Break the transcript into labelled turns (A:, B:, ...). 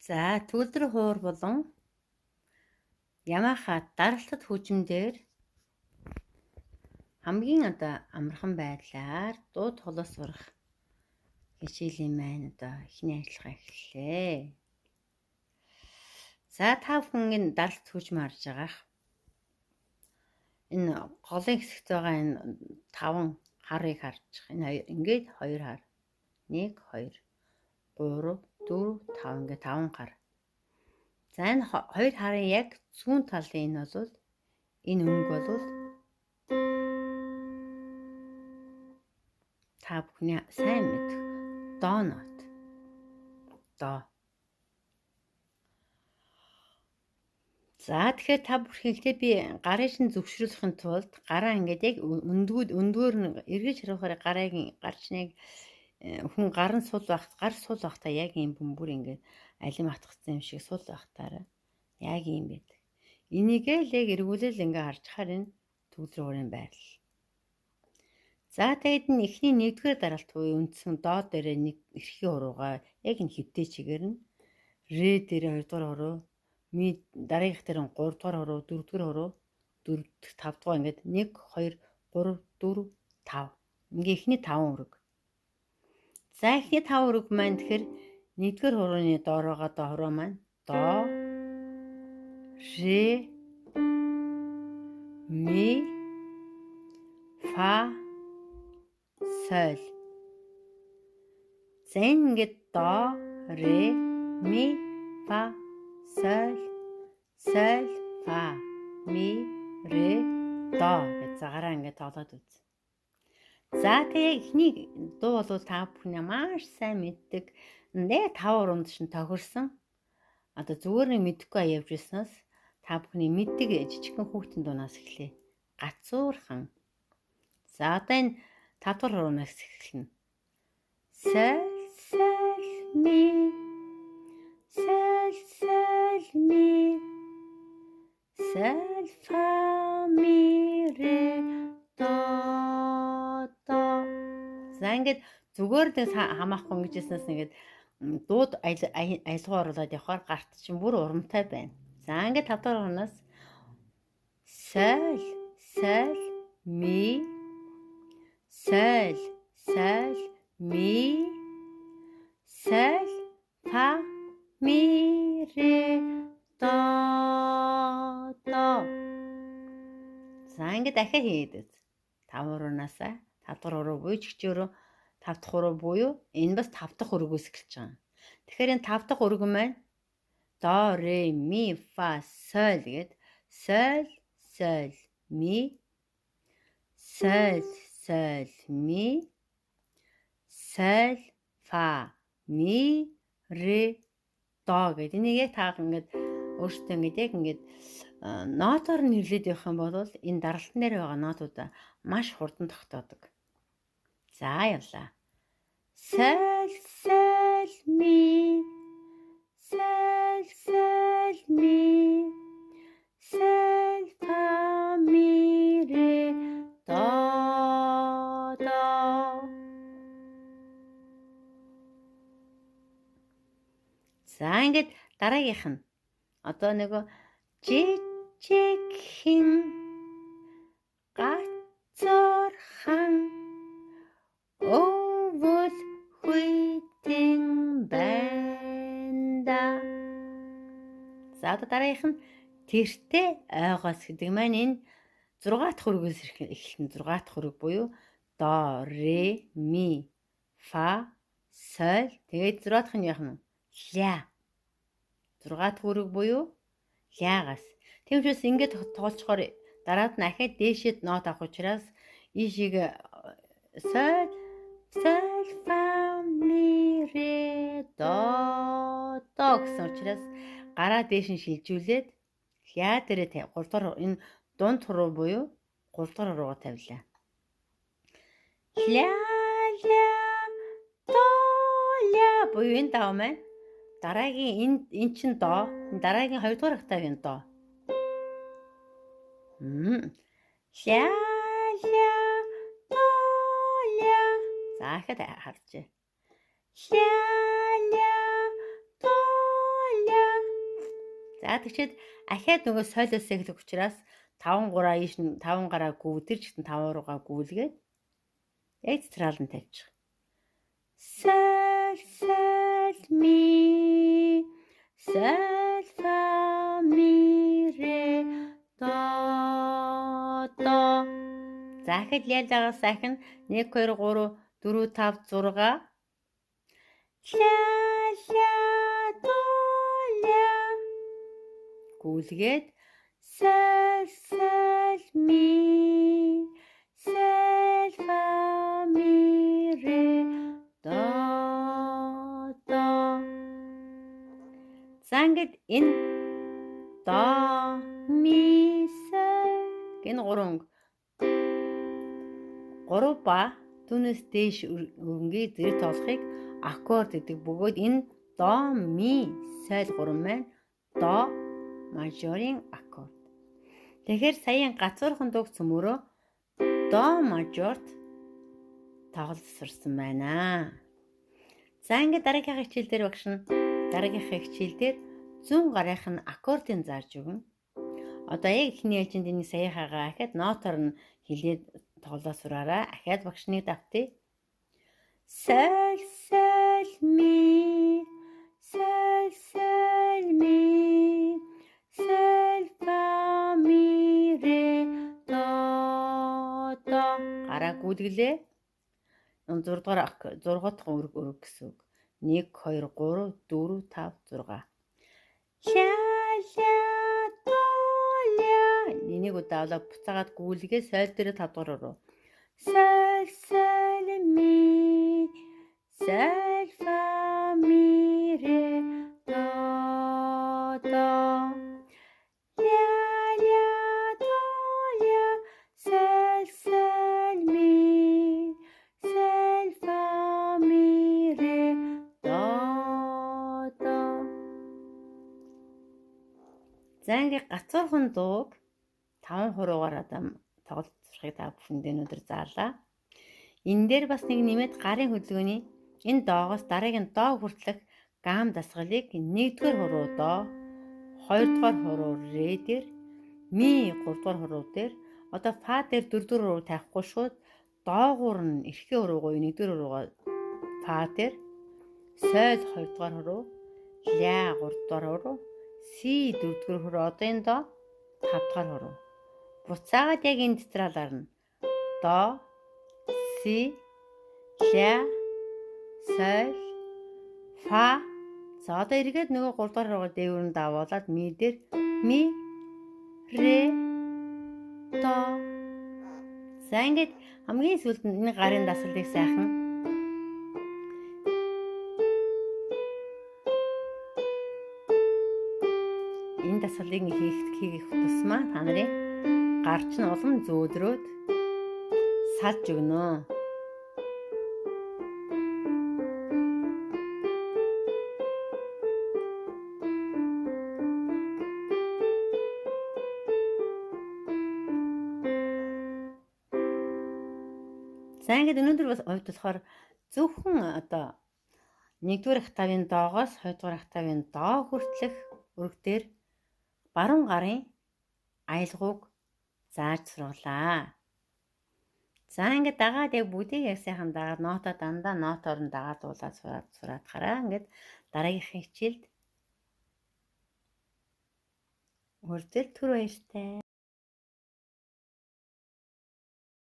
A: За түүлэр хуур болон Ямаха даралтад хөгжмөөр хамгийн амархан байдлаар дуу тоглож сурах хичээлийн маань эхний ажиллагаа эхэллээ. За та бүхэн энэ даралт хөгжмө харж байгаах. Энэ голын хэсэгт байгаа энэ 5 харыг харж байгаа. Энэ ингээд 2 хар. 1 2 3 4 5 ингээд 5 хар. За энэ 2 харын яг зүүн талын энэ бол энэ өнгө бол та бүхний сайн мэдэх до нот. До. За тэгэхээр та бүхнийхээ би гарын шин зөвшрүүлэхин тулд гараа ингээд яг өндгөр нь эргэж харахаар гарч нэг хүн гар сул байхдаа яг ийм бөмбөр ингээд алим атгацсан юм шиг сул байхдаа яг ийм байдаг. Энийгээ л яг эргүүлэл ингээд харж хаар энэ төгөл рүүрийн байрлал. За тэгээд энэ эхний 1-р даралт буюу үндсэн до дээрээ нэг эрхий уруугаа яг энэ хэвтэй чигээр нь ре дээрээ 2-р уруу, ми дараагийнх дээр нь 3-р уруу, 4-р уруу, 4-р 5-р ингээд 1 2 3 4 5. Ингээ эхний 5 үрэг. За эхний 5 үрэг маань тэгэхээр 1-р урууны доороогоо до уруу маань до, ре, ми, фа, соль. За ингээд до, ре, ми, фа, соль, соль, фа, ми, ре, до гэж цагаараа ингээд тоглоод үз. За тэгээ эхний дуу бол та бүхэн маш сайн мэддэг. Нэ 5 уруунд шин тохирсон. Одоо зүгээр нэг мэдэхгүй явж ирснаас та бүхний мэддэг жижигхэн хүүхдийн дуунаас эхлэе. Гацуурхан. За одоо энэ 5-р уруунаас эхэлнэ. Соль, соль, ми. Соль, соль, ми. Соль, фа, ми, ре, до, до. За ингээд зүгээр нэг хамаахгүй ингэжсэнээс ингээд дууд аялгаа оруулаад явахаар гарт чинь бүр урамтай байна. За ингээд 5-р уруунаас соль, соль, ми. Соль, соль, ми. Соль, фа, ми, ре, до, до. За ингээд дахиад хийгээд үз. 5 уруунасаа 5-р уруу буюу чигчөөрөө 5 дахь уруу буюу энэ бас 5 дахь өргөөс эхэлж байгаа. Тэгэхээр энэ 5 дахь өргөн маань до, ре, ми, фа, соль гээд соль, соль, ми. Соль, соль, ми. Соль, фа, ми, ре, до гэдэг. Энийг яг та ингээд өөртөө ингээд яг ингээд нотоор нэрлээд явах юм бол энэ даралтан дээр байгаа нотуудаа маш хурдан тогтоодог. За явлаа. Соль, соль, ми. Соль, соль, ми. Соль, фа, ми, ре, до, до. За ингээд дараагийнх нь одоо нөгөө жижигхэн гацуурхан өвөл хүйтэн байна да. За одоо дараагийнх нь тэртээ ойгоос гэдэг маань энэ 6 дахь өргөөс эхэлнэ. 6 дахь өрөг буюу до, ре, ми, фа, соль. Тэгээд 6 дахь нь яах нь? Ля. 6 дахь өрөг буюу ляагаас. Тийм учраас ингээд тоглолцохоор дараад нь ахаад дээшэд нот авах учраас ийшийг соль, соль, фа, ми, ре, до, до гэсэн учраас гараа дээш нь шилжүүлээд ля дээрээ 3 дахь энэ дунд хуруу буюу 3 дахь уруугаа тавилаа. Ля, ля, до, ля буюу энэ дав маань дараагийн энэ чин до, дараагийн 2 дугаар октавын до. Ля, ля, до, ля. За дахиад харж. Ля, ля, до, За тэгчээд ахаад нөгөө солиос эхлэх учраас 5 3 ийш нь 5 гараа гүвдэр ч гэсэн 5 руугаа гүйлгээд яг цэцэрлэн тавьчих. Соль соль ми соль фа ми ре до до. Захид ялаагаас ахин 1 2 3 4 5 6 ля ля до ля гүйлгээд соль соль ми соль фа ми ре до до. За ингээд энэ до ми соль гэн 3 ба түүнээс дээш өрнгийн зэрэг тоолохыг аккорд гэдэг. Бөгөөд энэ до ми соль 3 маань до мажорын аккорд. Тэгэхээр саяын гацуурхан дуугц мөрөө до мажорт тоглолцсон байна. За ингээд дараагийнхаа хичээл дээр багш нь дараагийнхаа хичээл дээр 100 гарынх нь аккордын зааж өгнө. Одоо яг ихний ээлжинд энэ саяхаагаа ахаад нотоор нь хэлээд тоглоо сураараа. Ахаад багш нэг давтъя. Соль соль ми соль соль ми соль фа ми ре до до. Гараа гүйлгэлээ. 6 дахь өрг гэсэн үг. 1 2 3 4 5 6. Ля ля до ля. Энийг удаалаа буцаагаад гүйлгээ соль дээр 5 дахь руу. Соль соль ми соль фа ми ре до до. Ля ля до ля соль соль ми соль фа ми ре до до. За ингээд гацуурхан дууг 5 хуруугаар одоо тоглож сурахыг та бүхэнд өнөөдөр заалаа. Энэ дээр бас нэг нэмээд гарын хөдөлгөөний энэ доогоос дараагийн доо хүртэлх гам дасгалыг 1-р хуруу до, 2-р хуруу ре дээр, ми 3-р хуруу дээр, одоо фа дээр 4-р хуруу тавихгүй шууд доогуур нь эрхээ хуруугаа 1-р хуруугаа фа дээр, соль 2-р хуруу, ля 3-р хуруу, си 4-р хуруу, одоо энэ до 5-р хуруу. Буцаагаад яг энэ тетралаар нь до, си, ля, соль, фа. За одоо эргээд нөгөө 3-р хуруугаа дээвэр нь давуулаад ми дээр ми, ре, до. За ингээд хамгийн сүүлд нь энэ гарын дасгалыг сайхан энэ дасгалыг хийх тусмаа та нарын гарч нь улам зөөдрөөд салж өгнө. За ингээд өнөөдөр бас хувьд болохоор зөвхөн одоо 1-р октавын доогоос 2-р октавын доо хүртэлх өрг дээр баруун гарын аялгауг зааж сургалаа. За ингээд дагаад яг бүгдийг яг сайхан дагаад нота дандаа нотоор нь дагаад дуулаад сураад хараа. Ингээд дараагийнхаа хичээлд үрдэл түр баяртай.